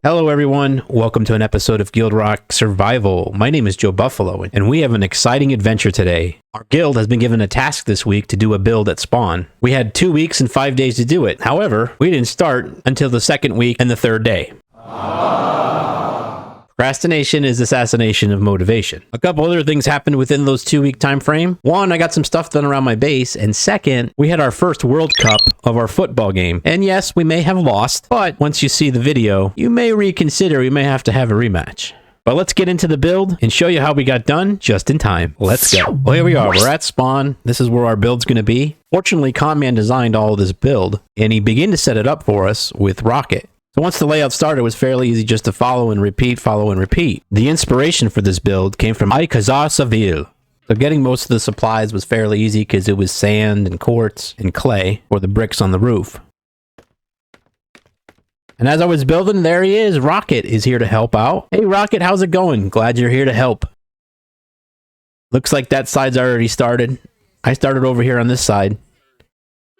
Hello everyone, welcome to an episode of GuildRock Survival. My name is Joe Buffalo, and we have an exciting adventure today. Our guild has been given a task this week to do a build at spawn. We had 2 weeks and 5 days to do it. However, we didn't start until the second week and the third day. Procrastination is assassination of motivation. A couple other things happened within those 2 week time frame. One, I got some stuff done around my base, and second, we had our first World Cup of our football game. And yes, we may have lost, but once you see the video, you may reconsider. We may have to have a rematch. But let's get into the build and show you how we got done just in time. Let's go. Well, here we are. We're at spawn. This is where our build's going to be. Fortunately, Conman designed all of this build, and he began to set it up for us with Rocket. So once the layout started, it was fairly easy just to follow and repeat, follow and repeat. The inspiration for this build came from Acadewolf. So getting most of the supplies was fairly easy because it was sand and quartz and clay for the bricks on the roof. And as I was building, there he is. Rocket is here to help out. Hey Rocket, how's it going? Glad you're here to help. Looks like that side's already started. I started over here on this side.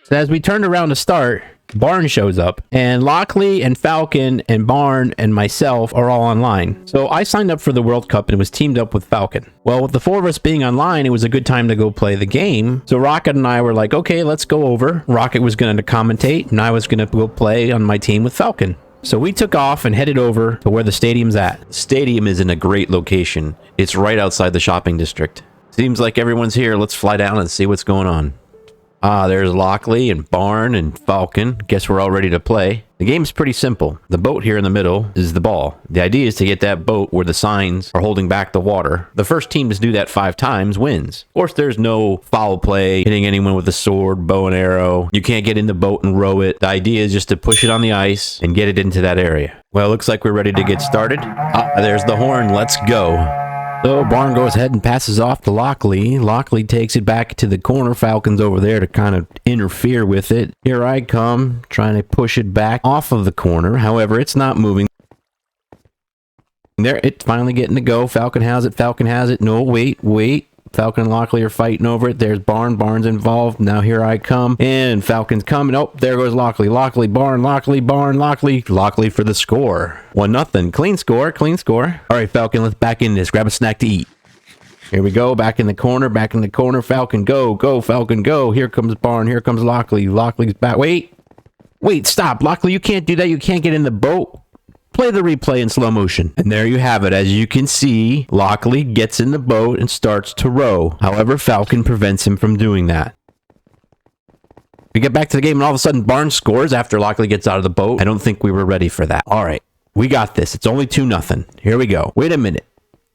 So as we turned around to start, Barn shows up, and Lockley and Falcon and Barn and myself are all online. So I signed up for the World Cup and was teamed up with Falcon. Well, with the four of us being online, it was a good time to go play the game. So Rocket and I were like, okay, let's go over. Rocket was going to commentate, and I was going to go play on my team with Falcon. So we took off and headed over to where the stadium's at. The stadium is in a great location. It's right outside the shopping district. Seems like everyone's here. Let's fly down and see what's going on. There's Lockley and Barn and Falcon. Guess we're all ready to play. The game's pretty simple. The boat here in the middle is the ball. The idea is to get that boat where the signs are holding back the water. The first team to do that 5 times wins. Of course, there's no foul play, hitting anyone with a sword, bow and arrow. You can't get in the boat and row it. The idea is just to push it on the ice and get it into that area. Well, it looks like we're ready to get started. There's the horn. Let's go. So Barn goes ahead and passes off to Lockley. Lockley takes it back to the corner. Falcon's over there to kind of interfere with it. Here I come, trying to push it back off of the corner. However, it's not moving. There, it's finally getting to go. Falcon has it. Falcon has it. No, wait. Falcon and Lockley are fighting over it. There's Barn. Barn's involved. Now here I come. And Falcon's coming. Oh, there goes Lockley. Lockley, Barn, Lockley, Barn, Lockley. Lockley for the score. 1-0. Clean score. Clean score. All right, Falcon, let's back in this. Grab a snack to eat. Here we go. Back in the corner. Back in the corner. Falcon, go. Go, Falcon, go. Here comes Barn. Here comes Lockley. Lockley's back. Wait, stop. Lockley, you can't do that. You can't get in the boat. Play the replay in slow motion. And there you have it. As you can see, Lockley gets in the boat and starts to row. However, Falcon prevents him from doing that. We get back to the game and all of a sudden Barn scores after Lockley gets out of the boat. I don't think we were ready for that. All right, we got this. It's only 2-0. Here we go. Wait a minute.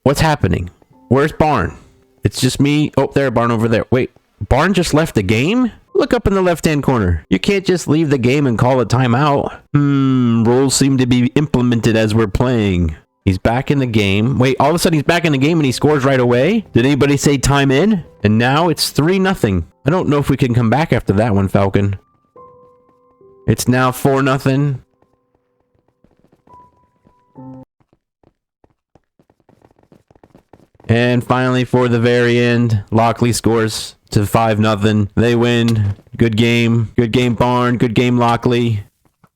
What's happening? Where's Barn? It's just me. Oh, there, Barn over there. Wait, Barn just left the game? Look up in the left-hand corner. You can't just leave the game and call a timeout. Rules seem to be implemented as we're playing. He's back in the game. Wait, all of a sudden he's back in the game and he scores right away? Did anybody say time in? And now it's 3-0. I don't know if we can come back after that one, Falcon. It's now 4-0. And finally, for the very end, Lockley scores to 5-0. They win. Good game. Good game, Barn. Good game, Lockley.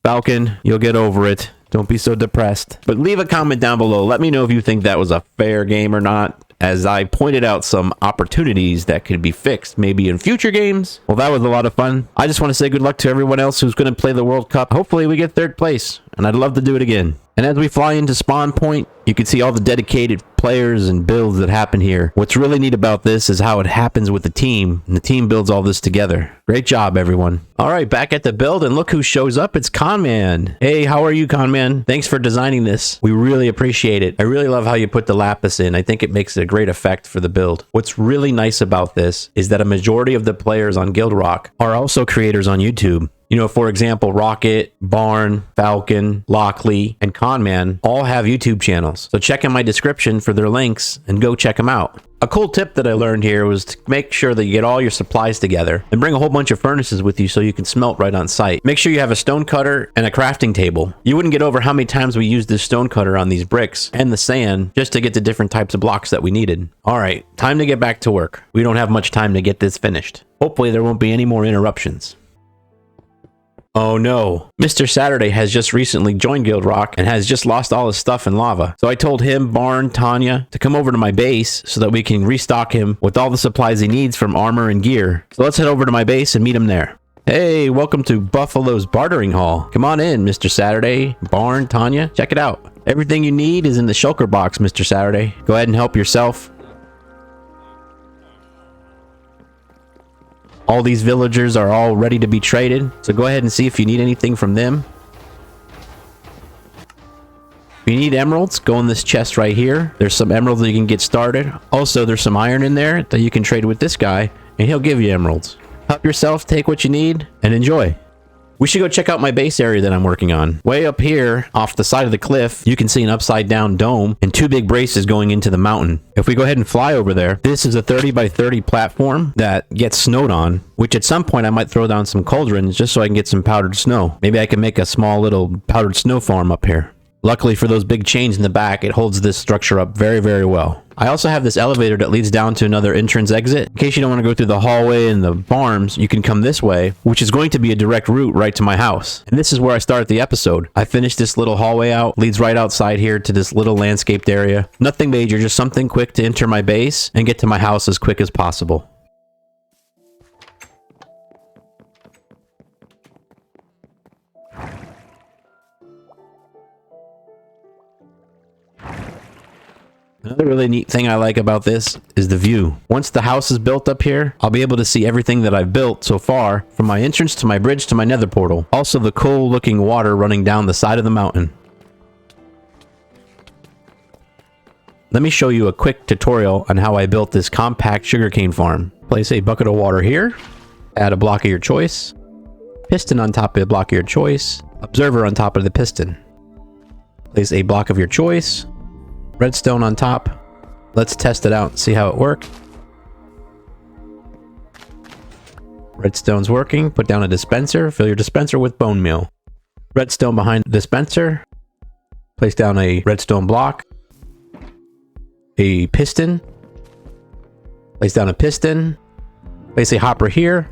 Falcon, you'll get over it. Don't be so depressed. But leave a comment down below. Let me know if you think that was a fair game or not, as I pointed out some opportunities that could be fixed maybe in future games. Well, that was a lot of fun. I just want to say good luck to everyone else who's going to play the World Cup. Hopefully we get 3rd place, and I'd love to do it again. And as we fly into spawn point, you can see all the dedicated players and builds that happen here. What's really neat about this is how it happens with the team, and the team builds all this together. Great job, everyone. All right, back at the build, and look who shows up. It's Conman. Hey, how are you, Conman? Thanks for designing this. We really appreciate it. I really love how you put the lapis in. I think it makes a great effect for the build. What's really nice about this is that a majority of the players on GuildRock are also creators on YouTube. You know, for example, Rocket, Barn, Falcon, Lockley, and Conman all have YouTube channels. So check in my description for their links and go check them out. A cool tip that I learned here was to make sure that you get all your supplies together and bring a whole bunch of furnaces with you so you can smelt right on site. Make sure you have a stone cutter and a crafting table. You wouldn't get over how many times we used this stone cutter on these bricks and the sand just to get the different types of blocks that we needed. All right, time to get back to work. We don't have much time to get this finished. Hopefully there won't be any more interruptions. Oh no. Mr. Saturday has just recently joined GuildRock and has just lost all his stuff in lava. So I told him, Barn, Tanya, to come over to my base so that we can restock him with all the supplies he needs from armor and gear. So let's head over to my base and meet him there. Hey, welcome to Buffalo's Bartering Hall. Come on in, Mr. Saturday, Barn, Tanya, check it out. Everything you need is in the shulker box, Mr. Saturday. Go ahead and help yourself. All these villagers are all ready to be traded, so go ahead and see if you need anything from them. If you need emeralds, go in this chest right here. There's some emeralds that you can get started. Also, there's some iron in there that you can trade with this guy, and he'll give you emeralds. Help yourself, take what you need, and enjoy. We should go check out my base area that I'm working on. Way up here, off the side of the cliff, you can see an upside down dome and 2 big braces going into the mountain. If we go ahead and fly over there, this is a 30 by 30 platform that gets snowed on, which at some point I might throw down some cauldrons just so I can get some powdered snow. Maybe I can make a small little powdered snow farm up here. Luckily for those big chains in the back, it holds this structure up very, very well. I also have this elevator that leads down to another entrance exit. In case you don't want to go through the hallway and the farms, you can come this way, which is going to be a direct route right to my house. And this is where I started the episode. I finished this little hallway out, leads right outside here to this little landscaped area. Nothing major, just something quick to enter my base and get to my house as quick as possible. Another really neat thing I like about this is the view. Once the house is built up here, I'll be able to see everything that I've built so far, from my entrance to my bridge to my nether portal. Also the cool looking water running down the side of the mountain. Let me show you a quick tutorial on how I built this compact sugarcane farm. Place a bucket of water here, add a block of your choice, piston on top of the block of your choice, observer on top of the piston. Place a block of your choice, redstone on top. Let's test it out and see how it works. Redstone's working. Put down a dispenser. Fill your dispenser with bone meal. Redstone behind the dispenser. Place down a redstone block. A piston. Place down a piston. Place a hopper here.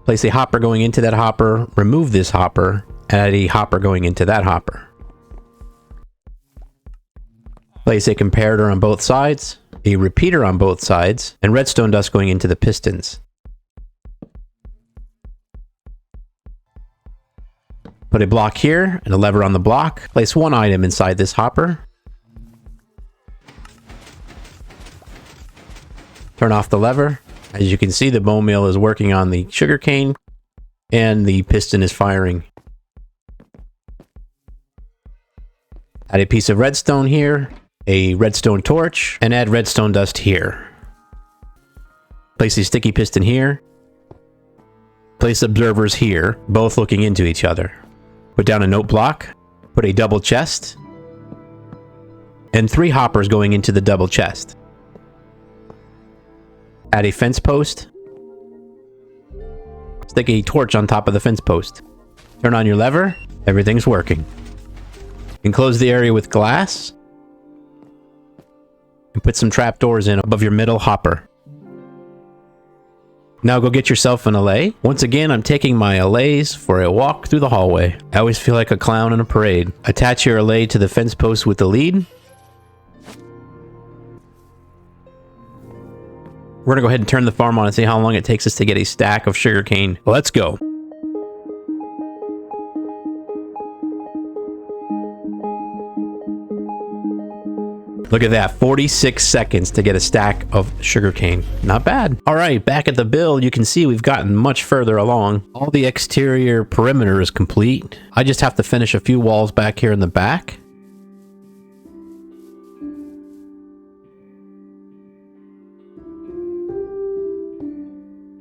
Place a hopper going into that hopper. Remove this hopper. Add a hopper going into that hopper. Place a comparator on both sides, a repeater on both sides, and redstone dust going into the pistons. Put a block here and a lever on the block. Place one item inside this hopper. Turn off the lever. As you can see, the bone meal is working on the sugarcane and the piston is firing. Add a piece of redstone here, a redstone torch, and add redstone dust here. Place a sticky piston here. Place observers here, both looking into each other. Put down a note block. Put a double chest. And 3 hoppers going into the double chest. Add a fence post. Stick a torch on top of the fence post. Turn on your lever. Everything's working. Enclose the area with glass. And put some trapdoors in above your middle hopper. Now go get yourself an allay. Once again, I'm taking my allays for a walk through the hallway. I always feel like a clown in a parade. Attach your allay to the fence post with the lead. We're gonna go ahead and turn the farm on and see how long it takes us to get a stack of sugarcane. Let's go. Look at that, 46 seconds to get a stack of sugarcane. Not bad. All right, back at the build, you can see we've gotten much further along. All the exterior perimeter is complete. I just have to finish a few walls back here in the back.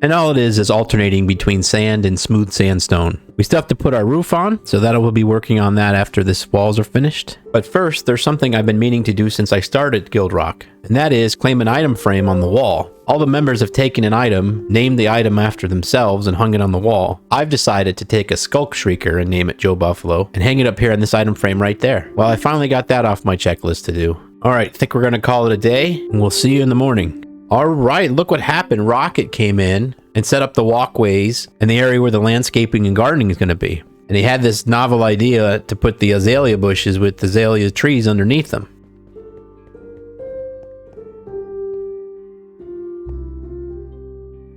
And all it is alternating between sand and smooth sandstone. We still have to put our roof on, so that we'll be working on that after this walls are finished. But first, there's something I've been meaning to do since I started GuildRock, and that is claim an item frame on the wall. All the members have taken an item, named the item after themselves, and hung it on the wall. I've decided to take a Skulk Shrieker and name it Joe Buffalo, and hang it up here in this item frame right there. Well, I finally got that off my checklist to do. Alright, I think we're gonna call it a day, and we'll see you in the morning. All right, look what happened. Rocket came in and set up the walkways and the area where the landscaping and gardening is going to be. And he had this novel idea to put the azalea bushes with azalea trees underneath them.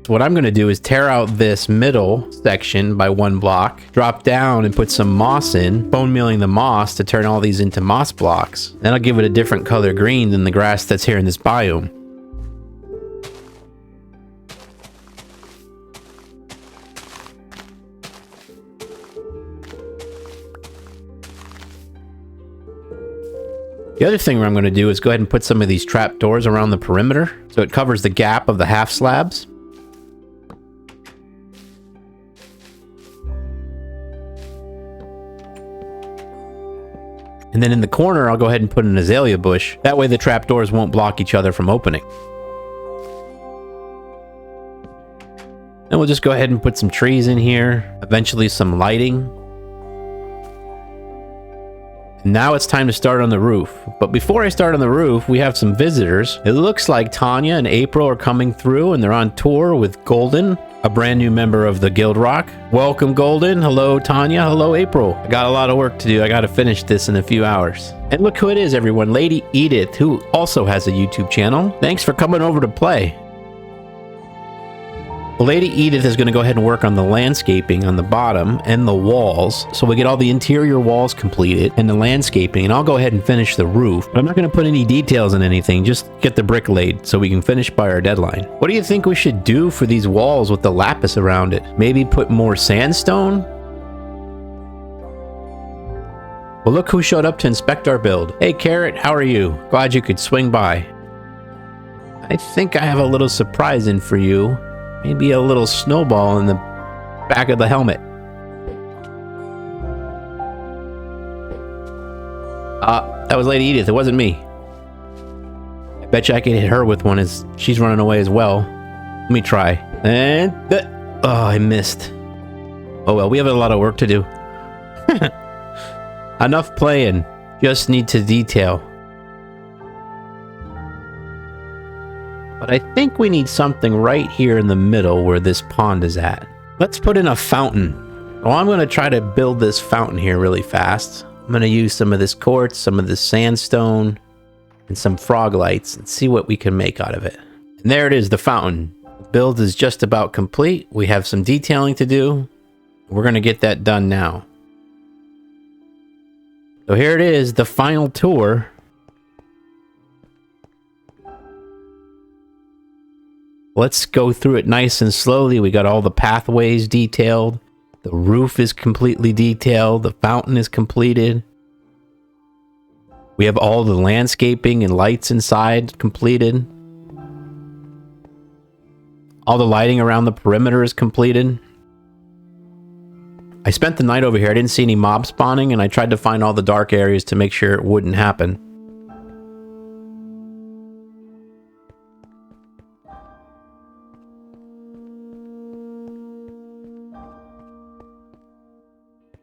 What I'm going to do is tear out this middle section by 1 block, drop down and put some moss in, bone mealing the moss to turn all these into moss blocks. Then I'll give it a different color green than the grass that's here in this biome. The other thing I'm going to do is go ahead and put some of these trap doors around the perimeter so it covers the gap of the half slabs. And then in the corner, I'll go ahead and put an azalea bush. That way the trapdoors won't block each other from opening. Then we'll just go ahead and put some trees in here. Eventually some lighting. And now it's time to start on the roof. But before I start on the roof, we have some visitors. It looks like Tanya and April are coming through and they're on tour with Golden, a brand new member of the GuildRock. Welcome, Golden. Hello, Tanya. Hello, April. I got a lot of work to do. I got to finish this in a few hours. And look who it is, everyone. Lady Edyth, who also has a YouTube channel. Thanks for coming over to play. Lady Edyth is going to go ahead and work on the landscaping on the bottom and the walls. So we get all the interior walls completed and the landscaping, and I'll go ahead and finish the roof. But I'm not going to put any details in anything, just get the brick laid so we can finish by our deadline. What do you think we should do for these walls with the lapis around it? Maybe put more sandstone? Well, look who showed up to inspect our build. Hey, Carrot, how are you? Glad you could swing by. I think I have a little surprise in for you. Maybe a little snowball in the back of the helmet. That was Lady Edyth. It wasn't me. I bet you I can hit her with one as she's running away as well. Let me try. And... oh, I missed. Oh well, we have a lot of work to do. Enough playing. Just need to detail. But I think we need something right here in the middle where this pond is at. Let's put in a fountain. Well, I'm going to try to build this fountain here really fast. I'm going to use some of this quartz, some of this sandstone, and some frog lights and see what we can make out of it. And there it is, the fountain. The build is just about complete. We have some detailing to do. We're going to get that done now. So here it is, the final tour. Let's go through it nice and slowly. We got all the pathways detailed. The roof is completely detailed. The fountain is completed. We have all the landscaping and lights inside completed. All the lighting around the perimeter is completed. I spent the night over here. I didn't see any mob spawning, and I tried to find all the dark areas to make sure it wouldn't happen.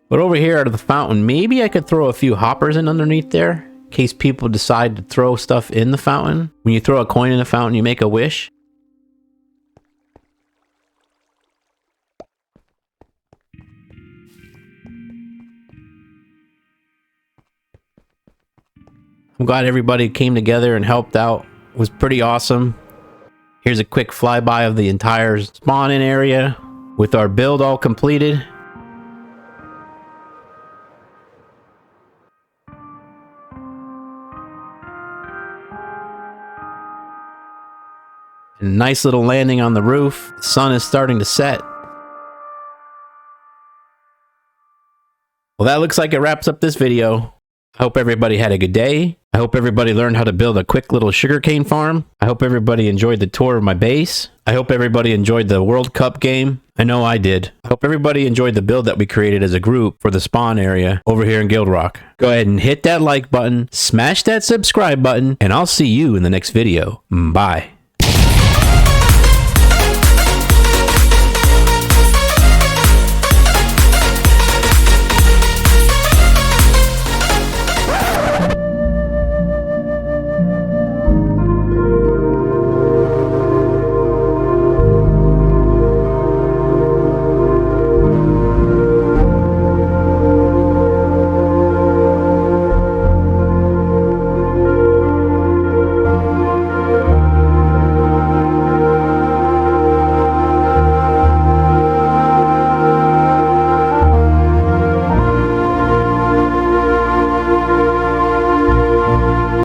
But over here at the fountain, maybe I could throw a few hoppers in underneath there in case people decide to throw stuff in the fountain. When you throw a coin in the fountain, you make a wish. I'm glad everybody came together and helped out. It was pretty awesome. Here's a quick flyby of the entire spawn-in area with our build all completed. A nice little landing on the roof. The sun is starting to set. Well, that looks like it wraps up this video. I hope everybody had a good day. I hope everybody learned how to build a quick little sugarcane farm. I hope everybody enjoyed the tour of my base. I hope everybody enjoyed the World Cup game. I know I did. I hope everybody enjoyed the build that we created as a group for the spawn area over here in GuildRock. Go ahead and hit that like button, smash that subscribe button, and I'll see you in the next video. Bye.